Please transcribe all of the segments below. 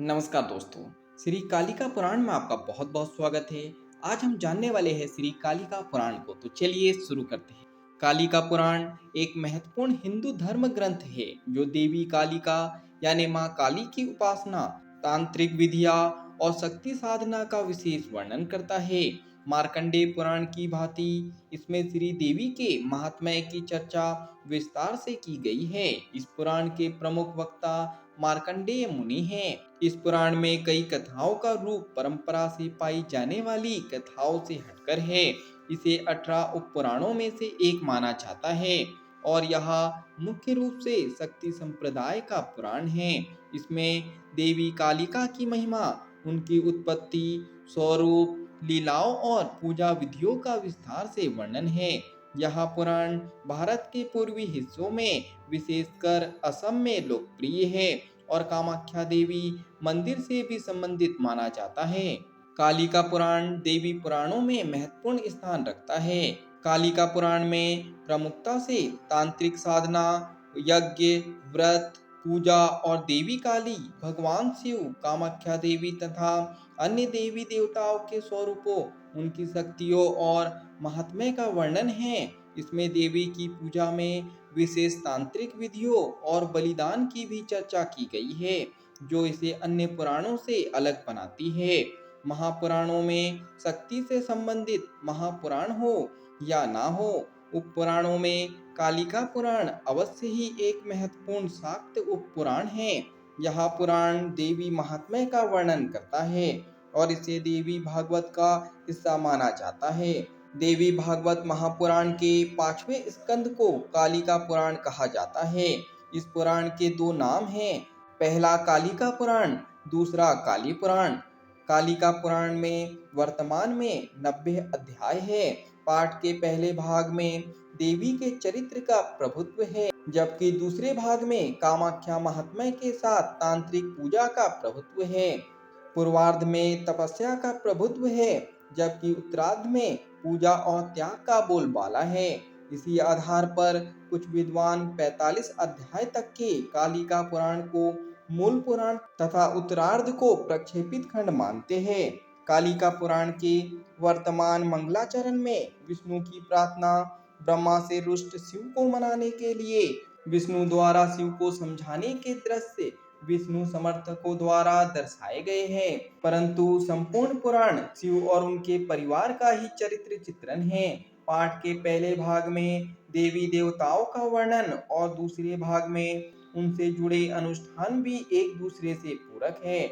नमस्कार दोस्तों। श्री कालिका पुराण में आपका बहुत बहुत स्वागत है। आज हम जानने वाले हैं श्री कालिका पुराण को, तो चलिए शुरू करते हैं। कालिका पुराण एक महत्वपूर्ण हिंदू धर्म ग्रंथ है जो देवी कालिका यानी माँ काली की उपासना, तांत्रिक विधियाँ और शक्ति साधना का विशेष वर्णन करता है। मार्कंडेय पुराण की भांति इसमें श्री देवी के महात्म्य की चर्चा विस्तार से की गई है। इस पुराण के प्रमुख वक्ता मार्कंडेय मुनि हैं। इस पुराण में कई कथाओं का रूप परंपरा से पाई जाने वाली कथाओं से हटकर है। इसे 18 उप पुराणों में से एक माना जाता है और यह मुख्य रूप से शक्ति संप्रदाय का पुराण है। इसमें देवी कालिका की महिमा, उनकी उत्पत्ति, स्वरूप, लीलाओं और पूजा विधियों का विस्तार से वर्णन है। यह पुराण भारत के पूर्वी हिस्सों में, विशेषकर असम में लोकप्रिय है और कामाख्या देवी मंदिर से भी संबंधित माना जाता है। कालिका पुराण देवी पुराणों में महत्वपूर्ण स्थान रखता है। कालिका पुराण में प्रमुखता से तांत्रिक साधना, यज्ञ, व्रत, पूजा और देवी काली, भगवान शिव, कामाख्या देवी तथा अन्य देवी देवताओं के स्वरूपों, उनकी शक्तियों और महात्म्य का वर्णन है। इसमें देवी की पूजा में विशेष तांत्रिक विधियों और बलिदान की भी चर्चा की गई है, जो इसे अन्य पुराणों से अलग बनाती है। महापुराणों में शक्ति से संबंधित महापुराण हो या ना हो, उपपुराणों में कालिका पुराण अवश्य ही एक महत्वपूर्ण शाक्त उपपुराण है। यह पुराण देवी महात्म्य का वर्णन करता है और इसे देवी भागवत का हिस्सा माना जाता है। देवी भागवत महापुराण के 5वें स्कंद को कालिका पुराण कहा जाता है। इस पुराण के दो नाम हैं, पहला कालिका पुराण, दूसरा काली पुराण। कालिका पुराण में वर्तमान में 90 अध्याय है। पाठ के पहले भाग में देवी के चरित्र का प्रभुत्व है, जबकि दूसरे भाग में कामाख्या महात्म्य के साथ तांत्रिक पूजा का प्रभुत्व है। पूर्वार्ध में तपस्या का प्रभुत्व है, जबकि उत्तरार्ध में पूजा और त्याग का बोलबाला है। इसी आधार पर कुछ विद्वान 45 अध्याय तक के कालिका पुराण को मूल पुराण तथा उत्तरार्ध को प्रक्षेपित खंड मानते हैं। कालिका पुराण के वर्तमान मंगलाचरण में विष्णु की प्रार्थना, ब्रह्मा से रुष्ट शिव को मनाने के लिए विष्णु द्वारा शिव को समझाने के दृश्य विष्णु समर्थकों द्वारा दर्शाए गए हैं, परंतु संपूर्ण पुराण शिव और उनके परिवार का ही चरित्र चित्रण है। पाठ के पहले भाग में देवी देवताओं का वर्णन और दूसरे भाग में उनसे जुड़े अनुष्ठान भी एक दूसरे से पूरक है।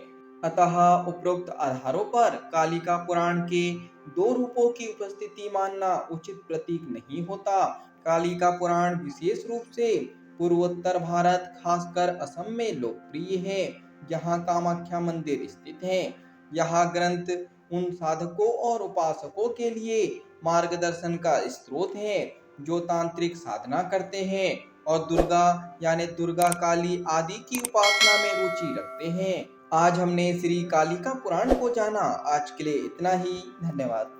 अतः उपरोक्त आधारों पर कालिका पुराण के दो रूपों की उपस्थिति मानना उचित प्रतीक नहीं होता। कालिका पुराण विशेष रूप से पूर्वोत्तर भारत, खासकर असम में लोकप्रिय है, जहाँ कामाख्या मंदिर स्थित है। यह ग्रंथ उन साधकों और उपासकों के लिए मार्गदर्शन का स्रोत है जो तांत्रिक साधना करते हैं और दुर्गा यानी दुर्गा काली आदि की उपासना में रुचि रखते हैं। आज हमने श्री कालिका पुराण को जाना। आज के लिए इतना ही। धन्यवाद।